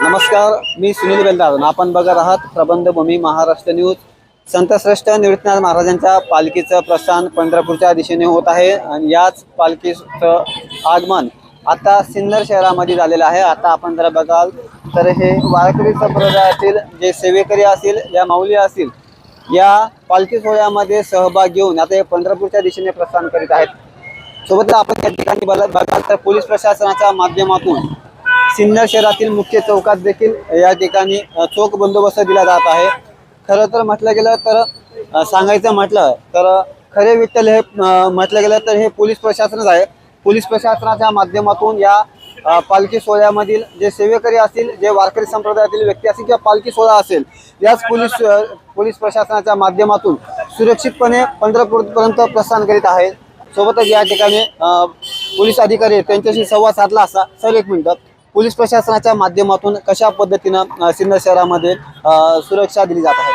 नमस्कार, मी सुनील बेलदार. आपण बघत आहात प्रबंधभूमी महाराष्ट्र न्यूज. संतश्रेष्ठ निवृत्तीनाथ महाराजांच्या पालखीचं प्रस्थान पंढरपूरच्या दिशेने होत आहे आणि याच पालखीचं आगमन आता सिन्नर शहरामध्ये झालेलं आहे. आता आपण जर बघाल तर हे वारकरी संप्रदायातील जे सेवेकरी असतील या माऊली असतील या पालखी सोहळ्यामध्ये सहभाग घेऊन आता हे पंढरपूरच्या दिशेने प्रस्थान करीत आहेत. सोबतच आपण या ठिकाणी बघाल तर पोलीस प्रशासनाच्या माध्यमातून सिन्नर शहरातील मुख्य चौकात देखील या ठिकाणी चोख बंदोबस्त दिला जात आहे. खरं तर म्हटलं गेलं तर सांगायचं म्हटलं तर खरे विठ्ठल हे म्हटलं गेलं तर हे पोलीस प्रशासनच आहे. पोलीस प्रशासनाच्या माध्यमातून या पालखी सोहळ्यामधील जे सेवेकरी असतील, जे वारकरी संप्रदायातील व्यक्ती असतील किंवा पालखी सोहळा असेल, याच पोलीस प्रशासनाच्या माध्यमातून सुरक्षितपणे पंढरपूरपर्यंत प्रस्थान करीत आहे. सोबतच या ठिकाणी पोलीस अधिकारी त्यांच्याशी संवाद साधला असता. सर, एक मिनिट, पोलीस प्रशासनाच्या माध्यमातून कशा पद्धतीनं सिन्नर शहरामध्ये सुरक्षा दिली जात आहे?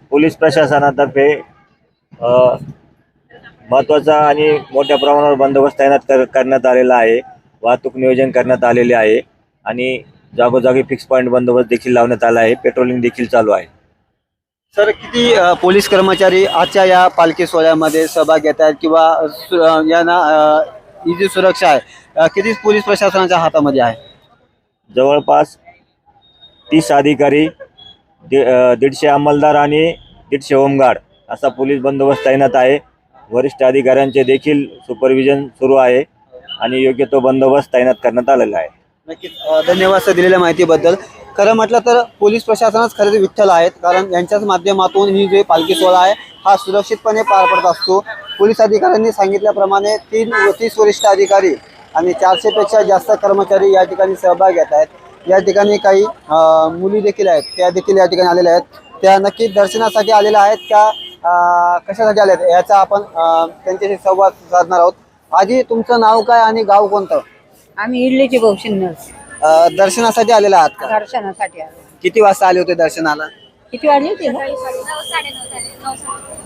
पोलीस प्रशासनातर्फे महत्त्वाचा आणि मोठ्या प्रमाणावर बंदोबस्त तैनात करण्यात आलेला आहे. वाहतूक नियोजन करण्यात आलेले आहे आणि जागोजागी फिक्स पॉईंट बंदोबस्त देखील लावण्यात आला आहे. पेट्रोलिंग देखील चालू आहे. सर, किती पोलीस कर्मचारी आजच्या या पालखी सोहळ्यामध्ये सहभाग घेत आहेत किंवा यांना ही जी सुरक्षा आहे किती पोलीस प्रशासनाच्या हातामध्ये आहे? जवळपास 30 अधिकारी, 150 अंमलदार आणि 150 होमगार्ड असा पोलीस बंदोबस्त तैनात आहे. वरिष्ठ अधिकाऱ्यांचे देखील सुपरविजन सुरू आहे आणि योग्य तो बंदोबस्त तैनात करण्यात आलेला आहे. नक्कीच धन्यवाद सर दिलेल्या माहितीबद्दल. खरं म्हटलं तर पोलीस प्रशासनच खरे विठ्ठल आहेत, कारण यांच्याच माध्यमातून ही जे पालखी सोहळा आहे हा सुरक्षितपणे पार पडत असतो. पोलीस अधिकाऱ्यांनी सांगितल्याप्रमाणे 30 वरिष्ठ अधिकारी आणि 400 पेक्षा जास्त कर्मचारी या ठिकाणी सहभाग घेत आहेत. या ठिकाणी काही मुली देखील आहेत, त्या देखील या ठिकाणी आलेल्या आहेत. त्या नक्की दर्शनासाठी आलेल्या आहेत का कशासाठी आल्या आहेत याचा आपण त्यांच्याशी संवाद साधणार आहोत. आजी, तुमचं नाव काय आणि गाव कोणतं? आम्ही इडलीचे भाऊशिन्नर दर्शनासाठी आलेला आहात का? दर्शनासाठी आलो. किती वाजता आले होते दर्शनाला? किती वाजले होते?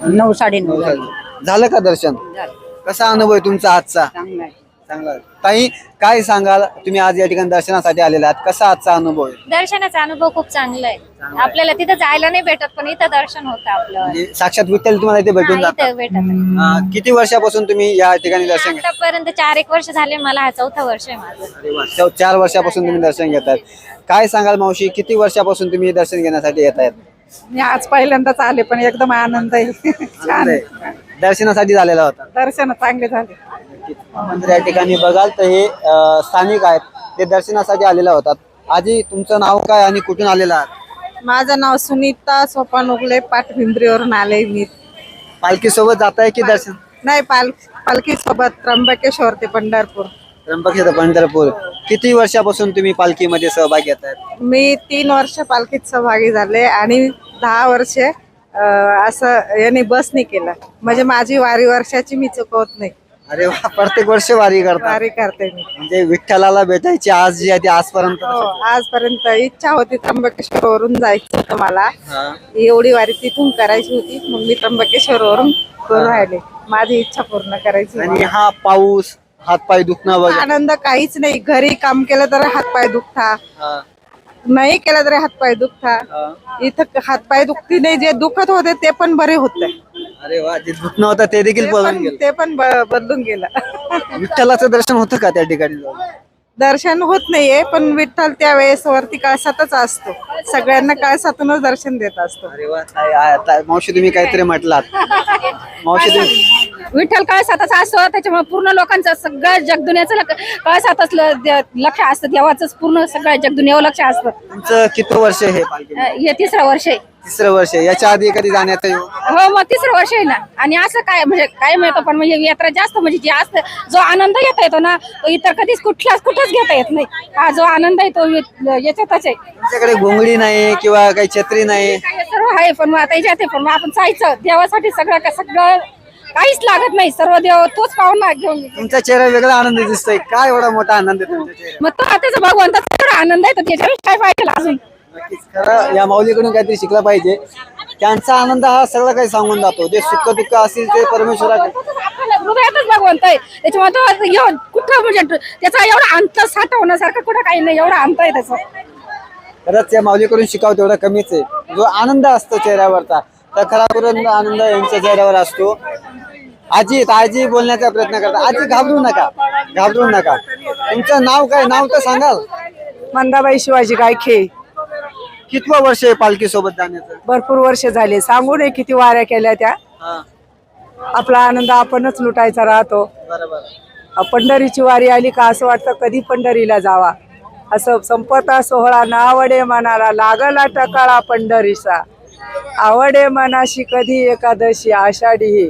9, 9:30 झालं का दर्शन? झालं. कसा अनुभव आहे तुमचा आजचा? चांगलं आहे. चांगला. ताई, काय सांगाल, तुम्ही आज या ठिकाणी दर्शनासाठी आलेला आहात, कसा आजचा अनुभव आहे? दर्शनाचा अनुभव खूप चांगला आहे. आपल्याला तिथं जायला नाही भेटत, पण इथं दर्शन होतं आपलं. म्हणजे साक्षात विठ्ठल तुम्हाला इथे भेटून हा, जातात? इथं भेटत. किती वर्षापासून तुम्ही या ठिकाणी दर्शन घेता? आतापर्यंत 4-1 वर्ष झाले. मला हा 4था वर्ष आहे माझं. 4 वर्षापासून तुम्ही दर्शन घेतात. काय सांगाल मावशी, किती वर्षापासून तुम्ही दर्शन घेण्यासाठी येत आहेत? मी आज पहिल्यांदाच आले, पण एकदम आनंद आहे. छान आहे. दर्शनासाठी झालेला होता? दर्शन चांगले झाले. आपण जर या ठिकाणी बघाल तर हे स्थानिक आहेत, ते दर्शनासाठी आलेला होतात. आजी, तुमचं नाव काय आणि कुठून आलेला आहात? माझं नाव सुनीता सोपान उगले, पाटपिंपरीवरून आले मी. पालखी सोबत जात आहे की दर्शन? नाही, पालखी सोबत त्र्यंबकेश्वर ते पंढरपूर. त्र्यंबकेश्वर पंढरपूर. किती वर्षापासून तुम्ही पालखीमध्ये सहभाग घेत आहेत? मी 3 वर्ष पालखीत सहभागी झाले आणि 10 वर्ष असं याने बसने केलं. म्हणजे माझी वारी वर्षाची मी चुकवत नाही. अरे वा, प्रत्येक वर्ष वारी करता? वारी करते मी. म्हणजे विठ्ठलाला भेटायची आज जी आहे ती आजपर्यंत? हो, आजपर्यंत इच्छा होती त्र्यंबकेश्वर वरून जायचं होतं मला. एवढी वारी तिथून करायची होती, मग मी त्र्यंबकेश्वर वरून करून राहिले. माझी इच्छा पूर्ण करायची. आणि हा पाऊस, हातपाय दुखणं वगैरे? आनंद काहीच नाही. घरी काम केलं तर हातपाय दुखता, नाही केलं तरी हातपाय दुखता. इथं हातपाय दुखती नाही, जे दुखत होते ते पण बरे होते. अरे वा, जे दुखणं होतं ते देखील बदलून गेलं? ते पण बदलून गेलं. विठ्ठलाचं दर्शन होतं का त्या ठिकाणी जाऊन? दर्शन होत नाहीये, पण विठ्ठल त्यावेळेस वरती कळसातच असतो. सगळ्यांना कळसातूनच दर्शन देत असतो. अरे वा, मावशी तुम्ही काहीतरी म्हटलात. मावशी तुम्ही? विठ्ठल कळसातच असतो, त्याच्यामुळे पूर्ण लोकांचं सगळं जगदुनियाचं कळसातच लक्ष असतं. देवाचं पूर्ण सगळं जगदुनियावर लक्ष असतं. तुमचं किती वर्ष हे पालखी? हे 3रं वर्ष आहे. 3रं वर्ष. याच्या आधी कधी जाण्याचं योग? हो, मग 3रं वर्ष आहे ना. आणि असं काय म्हणजे काय मिळतं, पण म्हणजे यात्रा जास्त म्हणजे जे असतं, जो आनंद घेता येतो ना, तो इतर कधीच कुठंच घेता येत नाही. हा जो आनंद आहे तो याच्यातच आहे. तुमच्याकडे घोंगडी नाही किंवा काही छत्री नाही? काय सर्व आहे, पण मग आता याच्यात आहे, पण मग आपण जायचं देवासाठी. सगळं काहीच लागत नाही, सर्व देव तोच पाहुणा घेऊन. तुमचा चेहरा वेगळा आनंद दिसतोय. काय एवढा मोठा आनंद आहे तुमच्या चेहऱ्यावर? मग तो त्याचा भगवंताचा आनंद आहे, तर त्याच्यावर काय पाहिजे अजून? नक्कीच. खरं या माऊलीकडून काहीतरी शिकलं पाहिजे. त्यांचा आनंद हा सगळं काही सांगून जातो. जे सुख दुःख असतील ते परमेश्वराकडे. आपल्या हृदयातच भगवंत आहे, त्याच्यामुळे तो कुठं म्हणजे त्याचा एवढा अंत साठवण्यासारखं कुठं काही नाही, एवढा अंत आहे त्याचा. खरंच या माऊलीकडून शिकावं तेवढं कमीच आहे. जो आनंद असतो चेहऱ्यावरचा, तर खरा पूर्ण आनंद यांच्या चेहऱ्यावर असतो. आजी बोलण्याचा प्रयत्न करता. आजी घाबरू नका. तुमचं नाव काय? नाव तर सांगाल. मंदाबाई शिवाजी गायखे. कितवं वर्ष आहे पालखी सोबत जाण्याचं? भरपूर वर्ष झाले, सांगू नये किती वाऱ्या केल्या त्या. आपला आनंद आपणच लुटायचा राहतो. बरोबर. पंढरीची वारी आली का असं वाटतं कधी पंढरीला जावा. असं संपता सोहळा नावडे मनाला, लागला टकाळा पंढरीचा. आवडे मनाशी कधी एकादशी आषाढी ही.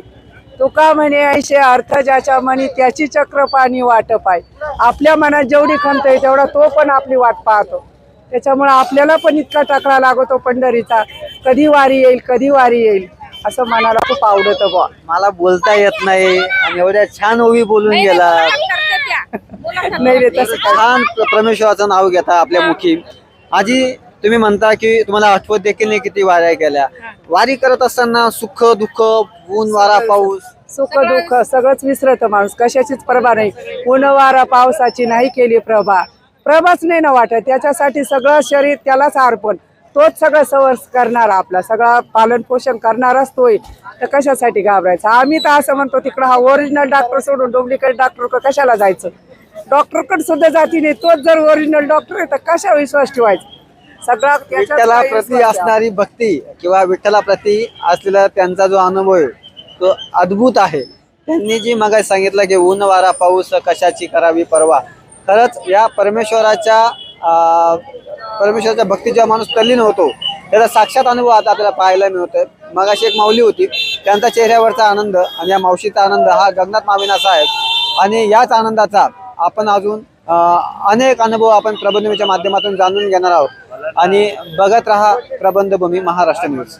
तुका म्हणे ऐशे अर्थ ज्याच्या मनी त्याची चक्र पाणी वाट पाय. आपल्या मनात जेवढी खंत आहे तेवढा तो पण आपली वाट पाहतो. त्याच्यामुळे आपल्याला पण इतका टकरा लागतो पंढरीचा, कधी वारी येईल असं मनाला खूप आवडतं बुवा. मला बोलता येत नाही आणि एवढ्या छान ओवी बोलून गेला. नाही रे तसं काय. छान परमेश्वराचं नाव घेता आपल्या मुखी. आजी, तुम्ही म्हणता की तुम्हाला आठवत देखील नाही किती वाऱ्या केल्या. वारी करत असताना सुख दुःख, ऊन वारा पाऊस, सुख दुःख सगळंच विसरतं माणूस, कशाचीच प्रभा नाही. ऊन वारा पावसाची नाही केली प्रभाच नाही ना वाटत. त्याच्यासाठी सगळं शरीर त्यालाच अर्पण, तोच सगळं सवर्स करणारा, आपला सगळा पालन पोषण करणाराच तोय. तर कशासाठी घाबरायचं. आम्ही तर असं म्हणतो तिकडं हा ओरिजिनल डॉक्टर सोडून डुप्लिकेट डॉक्टर कशाला जायचं. डॉक्टरकडे सुद्धा जाती नाही, तोच जर ओरिजिनल डॉक्टर आहे तर कशा विश्वास ठेवायचा. सगळा विठ्ठला प्रती असणारी भक्ती किंवा विठ्ठला प्रती असलेला त्यांचा जो अनुभव आहे तो अद्भुत आहे. त्यांनी जी मग सांगितलं की ऊन वारा पाऊस कशाची करावी परवा. खरंच या परमेश्वराच्या भक्ती जेव्हा माणूस तल्लीन होतो त्याचा साक्षात अनुभव आता आपल्याला पाहायला मिळतोय. मग अशी एक माऊली होती, त्यांचा चेहऱ्यावरचा आनंद आणि या मावशीचा आनंद हा गगनात मावेनासा आहे. आणि याच आनंदाचा आपण अजून अनेक अनुभव आपण प्रबंधभूमीच्या माध्यमातून जाणून घेणार आहोत. आणि बघत राहा प्रबंधभूमी महाराष्ट्र न्यूज.